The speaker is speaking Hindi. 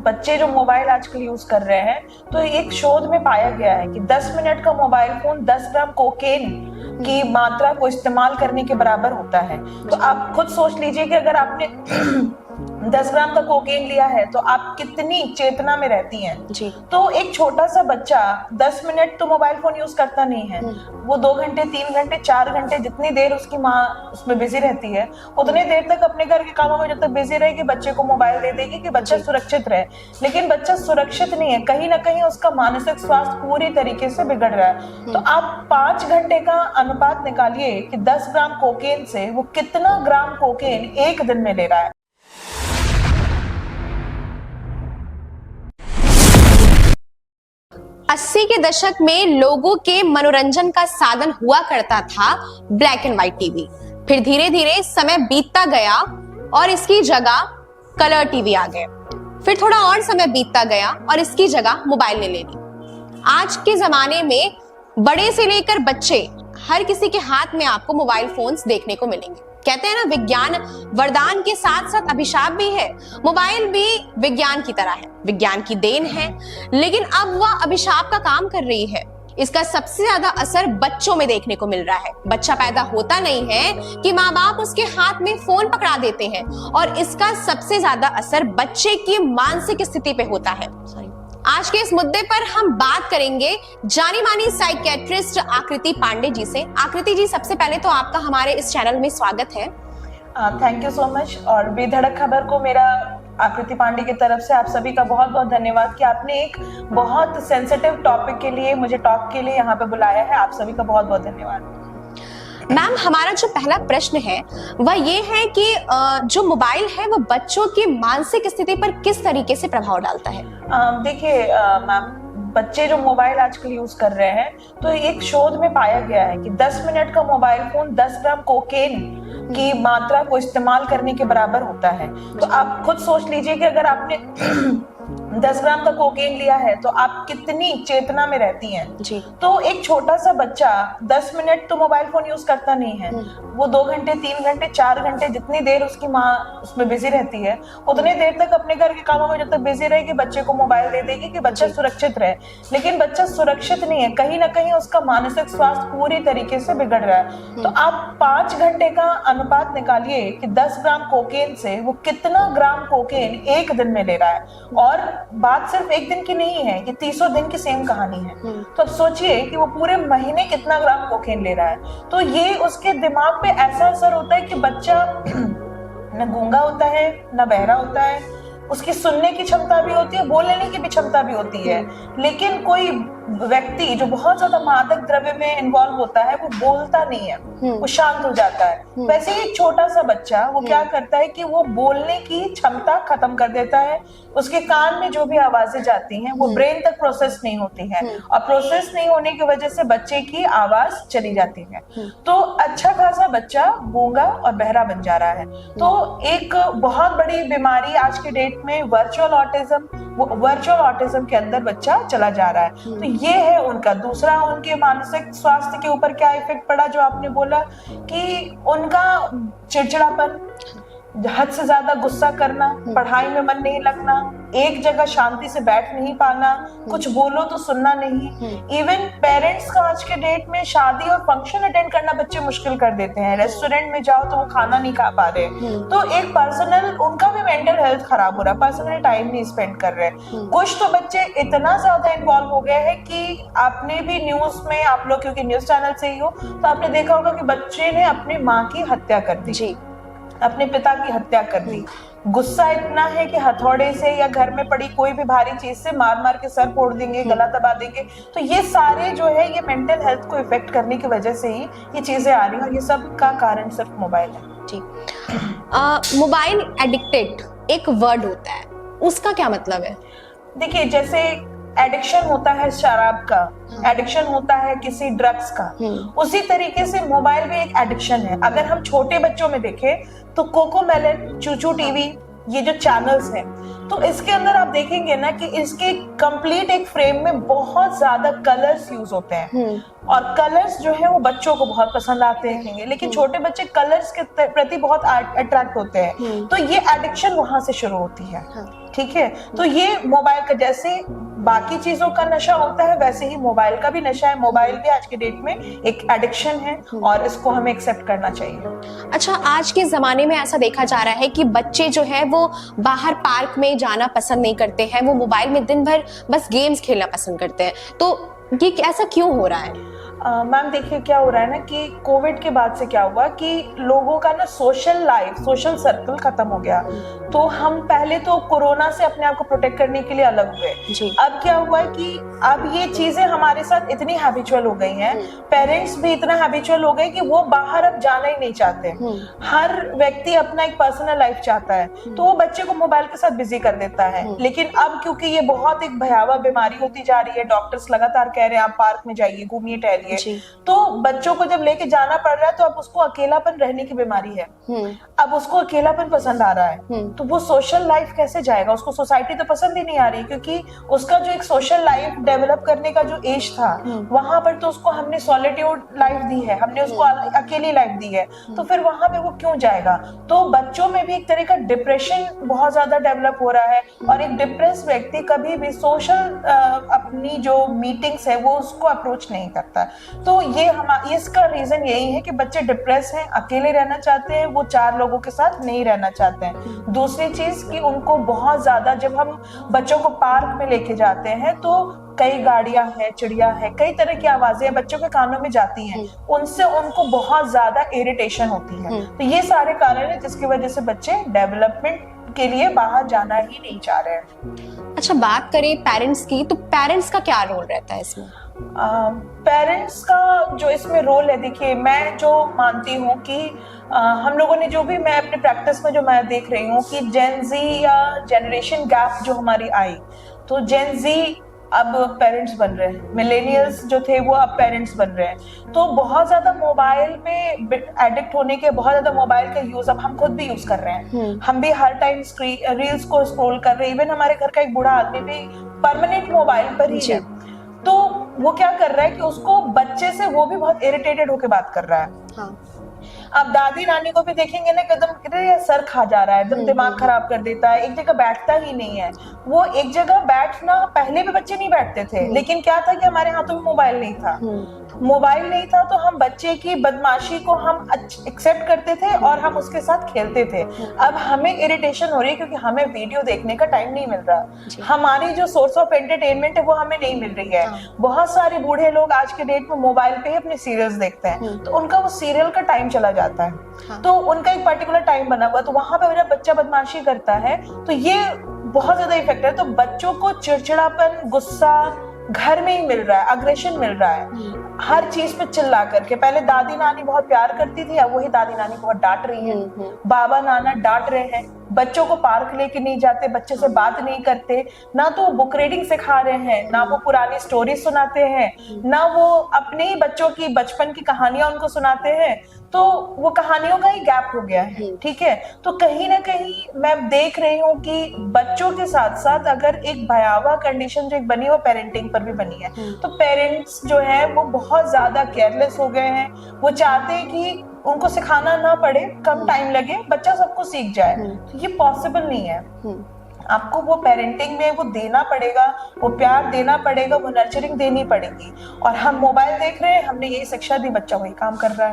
बच्चे जो मोबाइल आजकल यूज कर रहे हैं, तो एक शोध में पाया गया है कि 10 मिनट का मोबाइल फोन 10 ग्राम कोकेन की मात्रा को इस्तेमाल करने के बराबर होता है। तो आप खुद सोच लीजिए कि अगर आपने 10 ग्राम का कोकेन लिया है तो आप कितनी चेतना में रहती हैं जी। तो एक छोटा सा बच्चा 10 मिनट तो मोबाइल फोन यूज करता नहीं है, वो 2 घंटे 3 घंटे 4 घंटे जितनी देर उसकी माँ उसमें बिजी रहती है, उतनी देर तक अपने घर के कामों में जब तक बिजी रहेगी बच्चे को मोबाइल दे देगी कि बच्चा सुरक्षित रहे। लेकिन बच्चा सुरक्षित नहीं है, कहीं ना कहीं उसका मानसिक स्वास्थ्य पूरी तरीके से बिगड़ रहा है। तो आप 5 घंटे का अनुपात निकालिए कि 10 ग्राम कोकेन से वो कितना ग्राम कोकेन एक दिन में ले रहा है। 80 के दशक में लोगों के मनोरंजन का साधन हुआ करता था ब्लैक एंड व्हाइट टीवी। फिर धीरे धीरे समय बीतता गया और इसकी जगह कलर टीवी आ गए। फिर थोड़ा और समय बीतता गया और इसकी जगह मोबाइल ने ले ली। आज के जमाने में बड़े से लेकर बच्चे हर किसी के हाथ में आपको मोबाइल फोन्स देखने को मिलेंगे। कहते हैं ना, विज्ञान वरदान के साथ साथ अभिशाप भी है। मोबाइल भी विज्ञान की तरह है, विज्ञान की देन है, लेकिन अब वह अभिशाप का काम कर रही है। इसका सबसे ज्यादा असर बच्चों में देखने को मिल रहा है। बच्चा पैदा होता नहीं है कि माँ बाप उसके हाथ में फोन पकड़ा देते हैं, और इसका सबसे ज्यादा असर बच्चे की मानसिक स्थिति पे होता है। आज के इस मुद्दे पर हम बात करेंगे जानी मानी साइकियाट्रिस्ट आकृति पांडे जी से। आकृति जी, सबसे पहले तो आपका हमारे इस चैनल में स्वागत है। Thank you so much. और बेधड़क खबर को मेरा आकृति पांडे की तरफ से आप सभी का बहुत बहुत धन्यवाद कि आपने एक बहुत सेंसिटिव टॉपिक के लिए मुझे टॉक के लिए यहाँ पे बुलाया है। आप सभी का बहुत बहुत धन्यवाद। मैम, हमारा जो पहला प्रश्न है वह ये है कि जो मोबाइल है वो बच्चों की मानसिक स्थिति पर किस तरीके से प्रभाव डालता है? देखिए मैम, बच्चे जो मोबाइल आजकल यूज कर रहे हैं, तो एक शोध में पाया गया है कि 10 मिनट का मोबाइल फोन 10 ग्राम कोकेन की मात्रा को इस्तेमाल करने के बराबर होता है। तो आप खुद सोच लीजिए कि अगर आपने 10 ग्राम का कोकेन लिया है तो आप कितनी चेतना में रहती हैं जी। तो एक छोटा सा बच्चा 10 मिनट तो मोबाइल फोन यूज करता नहीं है, वो 2 घंटे 3 घंटे 4 घंटे जितनी देर उसकी माँ उसमें बिजी रहती है, उतनी देर तक अपने घर के कामों में जब तक बिजी रहेगी बच्चे को मोबाइल दे देगी कि बच्चा सुरक्षित रहे। लेकिन बच्चा सुरक्षित नहीं है, कहीं ना कहीं उसका मानसिक स्वास्थ्य पूरी तरीके से बिगड़ रहा है। तो आप 5 घंटे का अनुपात निकालिए कि 10 ग्राम कोकेन से वो कितना ग्राम कोकेन एक दिन में ले रहा है। और बात सिर्फ एक दिन की नहीं है, ये 30 दिन की सेम कहानी है। तो अब सोचिए कि वो पूरे महीने कितना ग्राम कोकेन ले रहा है। तो ये उसके दिमाग पे ऐसा असर होता है कि बच्चा न गूंगा होता है, न बहरा होता है, उसकी सुनने की क्षमता भी होती है, बोलने की भी क्षमता भी होती है। लेकिन कोई व्यक्ति जो बहुत ज्यादा मादक द्रव्य में इन्वॉल्व होता है वो बोलता नहीं है, वो शांत हो जाता है। वैसे ही एक छोटा सा बच्चा वो क्या करता है कि वो बोलने की क्षमता खत्म कर देता है। उसके कान में जो भी आवाजें जाती हैं वो ब्रेन तक प्रोसेस नहीं होती है, और प्रोसेस नहीं होने की वजह से बच्चे की आवाज चली जाती है। तो अच्छा खासा बच्चा गूंगा और बहरा बन जा रहा है। तो एक बहुत बड़ी बीमारी आज के डेट में वर्चुअल ऑटिज्म के अंदर बच्चा चला जा रहा है। तो ये है उनका दूसरा, उनके मानसिक स्वास्थ्य के ऊपर क्या इफेक्ट पड़ा, जो आपने बोला कि उनका चिड़चिड़ापन, हद से ज्यादा गुस्सा करना, पढ़ाई में मन नहीं लगना, एक जगह शांति से बैठ नहीं पाना, कुछ बोलो तो सुनना नहीं। इवन पेरेंट्स का आज के डेट में शादी और फंक्शन अटेंड करना बच्चे मुश्किल कर देते हैं। रेस्टोरेंट में जाओ तो वो खाना नहीं खा पा रहे। तो एक पर्सनल, उनका भी मेंटल हेल्थ खराब हो रहा है, पर्सनल टाइम नहीं स्पेंड कर रहे। कुछ तो बच्चे इतना ज्यादा इन्वॉल्व हो गए हैं कि आपने भी न्यूज में, आप लोग क्योंकि न्यूज चैनल से ही हो, तो आपने देखा होगा कि बच्चे ने अपनी माँ की हत्या कर दी, अपने पिता की हत्या कर दी। गुस्सा इतना है कि हथौड़े से या घर में पड़ी कोई भी भारी चीज से मार मार के सर फोड़ देंगे, गला दबा देंगे। तो ये सारे जो है ये मेंटल हेल्थ को इफेक्ट करने की वजह से ही ये चीजें आ रही हैं, और ये सब का कारण सिर्फ मोबाइल है जी। मोबाइल एडिक्टेड एक वर्ड होता है, उसका क्या मतलब है? देखिए, जैसे एडिक्शन होता है शराब का, एडिक्शन होता है किसी ड्रग्स का, उसी तरीके से मोबाइल भी एक एडिक्शन है। अगर हम छोटे बच्चों में देखें तो कोकोमेलन, चूचू टीवी, ये जो चैनल्स हैं, तो इसके अंदर आप देखेंगे ना कि इसके कंप्लीट एक फ्रेम में बहुत ज्यादा कलर्स यूज होते हैं, और कलर्स जो है वो बच्चों को बहुत पसंद आते हैं, लेकिन छोटे बच्चे कलर्स के प्रति बहुत अट्रैक्ट होते हैं, तो ये एडिक्शन वहां से शुरू होती है। ठीक है, तो ये मोबाइल का जैसे बाकी चीजों का नशा होता है वैसे ही मोबाइल का भी नशा है। मोबाइल भी आज के डेट में एक एडिक्शन है और इसको हमें एक्सेप्ट करना चाहिए। अच्छा, आज के जमाने में ऐसा देखा जा रहा है कि बच्चे जो है वो बाहर पार्क में जाना पसंद नहीं करते हैं, वो मोबाइल में दिन भर बस गेम्स खेलना पसंद करते हैं, तो ये ऐसा क्यों हो रहा है? मैम देखिए क्या हो रहा है ना कि कोविड के बाद से क्या हुआ कि लोगों का ना सोशल लाइफ, सोशल सर्कल खत्म हो गया। तो हम पहले तो कोरोना से अपने आप को प्रोटेक्ट करने के लिए अलग हुए जी। अब क्या हुआ है कि अब ये चीजें हमारे साथ इतनी हैबिचुअल हो गई हैं, पेरेंट्स भी इतना हैबिचुअल हो गए कि वो बाहर अब जाना ही नहीं चाहते। हर व्यक्ति अपना एक पर्सनल लाइफ चाहता है, तो वो बच्चे को मोबाइल के साथ बिजी कर देता है। लेकिन अब क्योंकि ये बहुत एक भयावह बीमारी होती जा रही है, डॉक्टर्स लगातार कह रहे हैं आप पार्क में जाइए, घूमिए, टहलिए, तो बच्चों को जब लेके जाना पड़ रहा है तो अब उसको अकेलापन रहने की बीमारी है, अब उसको अकेलापन पसंद आ रहा है, तो वो सोशल लाइफ कैसे जाएगा? उसको सोसाइटी तो पसंद ही नहीं आ रही, क्योंकि उसका जो एक सोशल लाइफ डेवलप करने का जो एज था वहां पर तो उसको हमने सॉलिट्यूड लाइफ दी है, हमने उसको अकेली लाइफ दी है, तो फिर वहां पे वो क्यों जाएगा? तो बच्चों में भी एक तरह का डिप्रेशन बहुत ज्यादा डेवलप हो रहा है, और एक डिप्रेस व्यक्ति कभी भी सोशल अपनी जो मीटिंग्स है वो उसको अप्रोच नहीं करता। तो ये इसका रीजन यही है कि बच्चे डिप्रेस हैं, अकेले रहना चाहते हैं, वो चार लोगों के साथ नहीं रहना चाहते हैं। दूसरी चीज कि उनको बहुत ज्यादा, जब हम बच्चों को पार्क में लेके जाते हैं तो कई गाड़ियां हैं, चिड़िया है, कई तरह की आवाजें बच्चों के कानों में जाती हैं, उनसे उनको बहुत ज्यादा इरिटेशन होती है। तो ये सारे कारण है जिसकी वजह से बच्चे डेवलपमेंट के लिए बाहर जाना ही नहीं चाह रहे हैं। अच्छा, बात करें पेरेंट्स की, तो पेरेंट्स का क्या रोल रहता है इसमें? पेरेंट्स का जो इसमें रोल है, देखिए मैं जो मानती हूँ कि हम लोगों ने जो भी, मैं अपने प्रैक्टिस में जो मैं देख रही हूँ कि जेन जी या जनरेशन गैप जो हमारी आई, तो जेन जी अब पेरेंट्स बन रहे हैं, मिलेनियल्स जो थे वो अब पेरेंट्स बन रहे हैं, तो बहुत ज्यादा मोबाइल पे एडिक्ट होने के, बहुत ज्यादा मोबाइल का यूज अब हम खुद भी यूज कर रहे हैं। हम भी हर टाइम रील्स को स्क्रॉल कर रहे हैं, इवन हमारे घर का एक बूढ़ा आदमी भी परमानेंट मोबाइल पर ही है। तो वो क्या कर रहा है कि उसको बच्चे से वो भी बहुत इरिटेटेड होकर बात कर रहा है। अब दादी नानी को भी देखेंगे ना कि एकदम सर खा जा रहा है, एकदम दिमाग खराब कर देता है, एक जगह बैठता ही नहीं है। वो एक जगह बैठना, पहले भी बच्चे नहीं बैठते थे, लेकिन क्या था कि हमारे हाथों में मोबाइल नहीं था, मोबाइल नहीं था, तो हम बच्चे की बदमाशी को हम एक्सेप्ट करते थे और हम उसके साथ खेलते थे। अब हमें इरिटेशन हो रही है क्योंकि हमें वीडियो देखने का टाइम नहीं मिल रहा, हमारी जो सोर्स ऑफ एंटरटेनमेंट है वो हमें नहीं मिल रही है। बहुत सारे बूढ़े लोग आज के डेट में मोबाइल पे ही अपने सीरियल्स देखते हैं, तो उनका वो सीरियल का टाइम चला जाता है, तो उनका एक पर्टिकुलर टाइम बना हुआ, तो वहां पे जब बच्चा बदमाशी करता है तो ये बहुत ज्यादा इफेक्ट है। तो बच्चों को चिड़चिड़ापन, गुस्सा घर में ही मिल रहा है, अग्रेशन मिल रहा है, हर चीज पे चिल्ला करके। पहले दादी नानी बहुत प्यार करती थी, अब वही दादी नानी बहुत डांट रही है, बाबा नाना डांट रहे हैं, बच्चों को पार्क लेके नहीं जाते, बच्चे से बात नहीं करते, ना तो बुक रीडिंग सिखा रहे हैं, ना वो पुरानी स्टोरी सुनाते हैं, ना वो अपने ही बच्चों की बचपन की कहानियां उनको सुनाते हैं, तो वो कहानियों का ही गैप हो गया है। ठीक है, तो कहीं ना कहीं मैं देख रही हूँ कि बच्चों के साथ साथ अगर एक भयावह कंडीशन जो एक बनी वो पेरेंटिंग पर भी बनी है, तो पेरेंट्स जो है वो बहुत ज्यादा केयरलेस हो गए हैं। वो चाहते हैं कि उनको सिखाना ना पड़े, कम टाइम लगे, बच्चा सबको सीख जाए, तो ये पॉसिबल नहीं है। आपको वो पेरेंटिंग में वो देना पड़ेगा, वो प्यार देना पड़ेगा, वो नर्चरिंग देनी पड़ेगी। और हम मोबाइल देख रहे हैं, हमने यही शिक्षा दी, बच्चा वही काम कर रहा है।